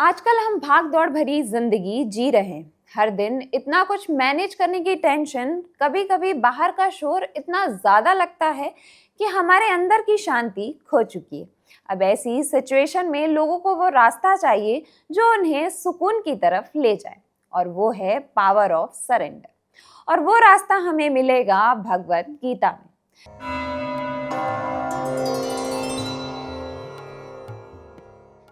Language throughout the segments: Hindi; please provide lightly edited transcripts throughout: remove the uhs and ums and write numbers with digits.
आजकल हम भाग दौड़ भरी जिंदगी जी रहे हैं। हर दिन इतना कुछ मैनेज करने की टेंशन, कभी कभी बाहर का शोर इतना ज्यादा लगता है कि हमारे अंदर की शांति खो चुकी है। अब ऐसी सिचुएशन में लोगों को वो रास्ता चाहिए जो उन्हें सुकून की तरफ ले जाए, और वो है पावर ऑफ सरेंडर। और वो रास्ता हमें मिलेगा भगवत गीता में।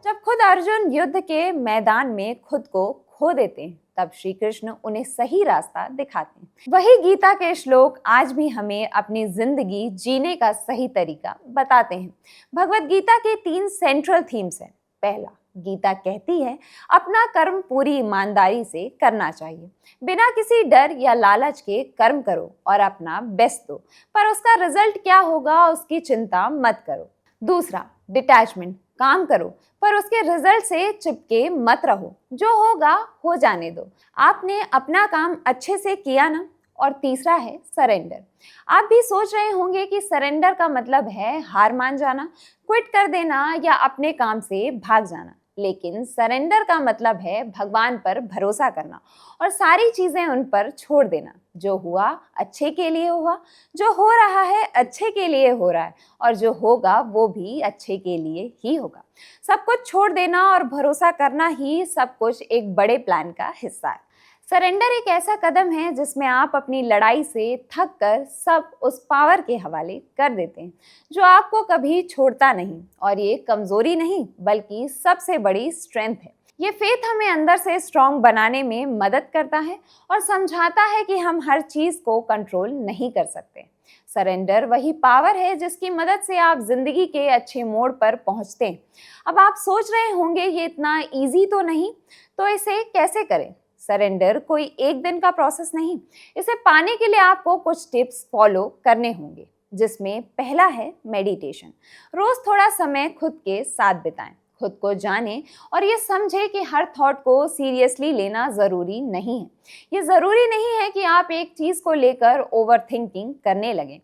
जब खुद अर्जुन युद्ध के मैदान में खुद को खो देते हैं, तब श्री कृष्ण उन्हें सही रास्ता दिखाते हैं। वही गीता के श्लोक आज भी हमें अपनी जिंदगी जीने का सही तरीका बताते हैं। भगवत गीता के 3 सेंट्रल थीम्स हैं। पहला, गीता कहती है अपना कर्म पूरी ईमानदारी से करना चाहिए। बिना किसी डर या लालच के कर्म करो और अपना बेस्ट दो, पर उसका रिजल्ट क्या होगा उसकी चिंता मत करो। दूसरा, डिटैचमेंट, काम करो पर उसके रिजल्ट से चिपके मत रहो। जो होगा हो जाने दो, आपने अपना काम अच्छे से किया ना। और तीसरा है सरेंडर। आप भी सोच रहे होंगे कि सरेंडर का मतलब है हार मान जाना, क्विट कर देना या अपने काम से भाग जाना। लेकिन सरेंडर का मतलब है भगवान पर भरोसा करना और सारी चीजें उन पर छोड़ देना। जो हुआ अच्छे के लिए हुआ, जो हो रहा है अच्छे के लिए हो रहा है, और जो होगा वो भी अच्छे के लिए ही होगा। सब कुछ छोड़ देना और भरोसा करना ही सब कुछ एक बड़े प्लान का हिस्सा है। सरेंडर एक ऐसा कदम है जिसमें आप अपनी लड़ाई से थक कर सब उस पावर के हवाले कर देते हैं जो आपको कभी छोड़ता नहीं। और ये कमजोरी नहीं बल्कि सबसे बड़ी स्ट्रेंथ है। ये फेथ हमें अंदर से स्ट्रांग बनाने में मदद करता है और समझाता है कि हम हर चीज को कंट्रोल नहीं कर सकते। सरेंडर वही पावर है जिसकी मदद से आप जिंदगी के अच्छे मोड़ पर पहुंचते हैं। अब आप सोच रहे होंगे ये इतना इजी तो नहीं, तो इसे कैसे करें? सरेंडर कोई एक दिन का प्रोसेस नहीं। इसे पाने के लिए आपको कुछ टिप्स फॉलो करने होंगे, जिसमें पहला है मेडिटेशन। रोज थोड़ा समय खुद के साथ बिताएं, खुद को जानें और ये समझें कि हर थॉट को सीरियसली लेना जरूरी नहीं है। ये जरूरी नहीं है कि आप एक चीज को लेकर ओवर थिंकिंग करने लगें।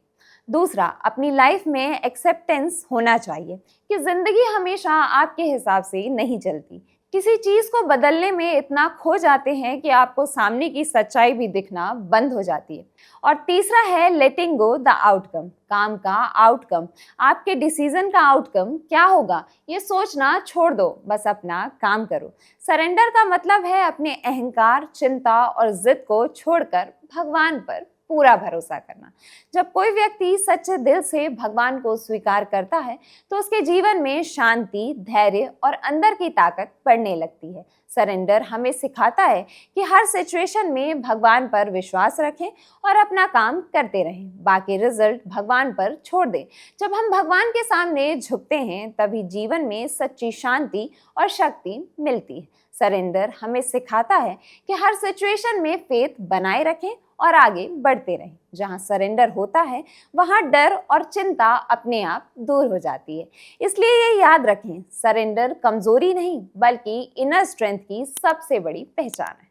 दूसरा, अपनी लाइफ में एक्सेप्टेंस होना चाहिए कि जिंदगी हमेशा आपके हिसाब से नहीं चलती। किसी चीज को बदलने में इतना खो जाते हैं कि आपको सामने की सच्चाई भी दिखना बंद हो जाती है। और तीसरा है लेटिंग गो द आउटकम। काम का आउटकम, आपके डिसीजन का आउटकम क्या होगा ये सोचना छोड़ दो, बस अपना काम करो। सरेंडर का मतलब है अपने अहंकार, चिंता और जिद को छोड़कर भगवान पर पूरा भरोसा करना। जब कोई व्यक्ति सच्चे दिल से भगवान को स्वीकार करता है तो उसके जीवन में शांति, धैर्य और अंदर की ताकत बढ़ने लगती है। सरेंडर हमें सिखाता है कि हर सिचुएशन में भगवान पर विश्वास रखें और अपना काम करते रहें, बाकी रिजल्ट भगवान पर छोड़ दें। जब हम भगवान के सामने झुकते हैं तभी जीवन में सच्ची शांति और शक्ति मिलती है। सरेंडर हमें सिखाता है कि हर सिचुएशन में फेथ बनाए रखें और आगे बढ़ते रहें। जहां सरेंडर होता है वहां डर और चिंता अपने आप दूर हो जाती है। इसलिए ये याद रखें, सरेंडर कमजोरी नहीं बल्कि इनर स्ट्रेंथ की सबसे बड़ी पहचान है।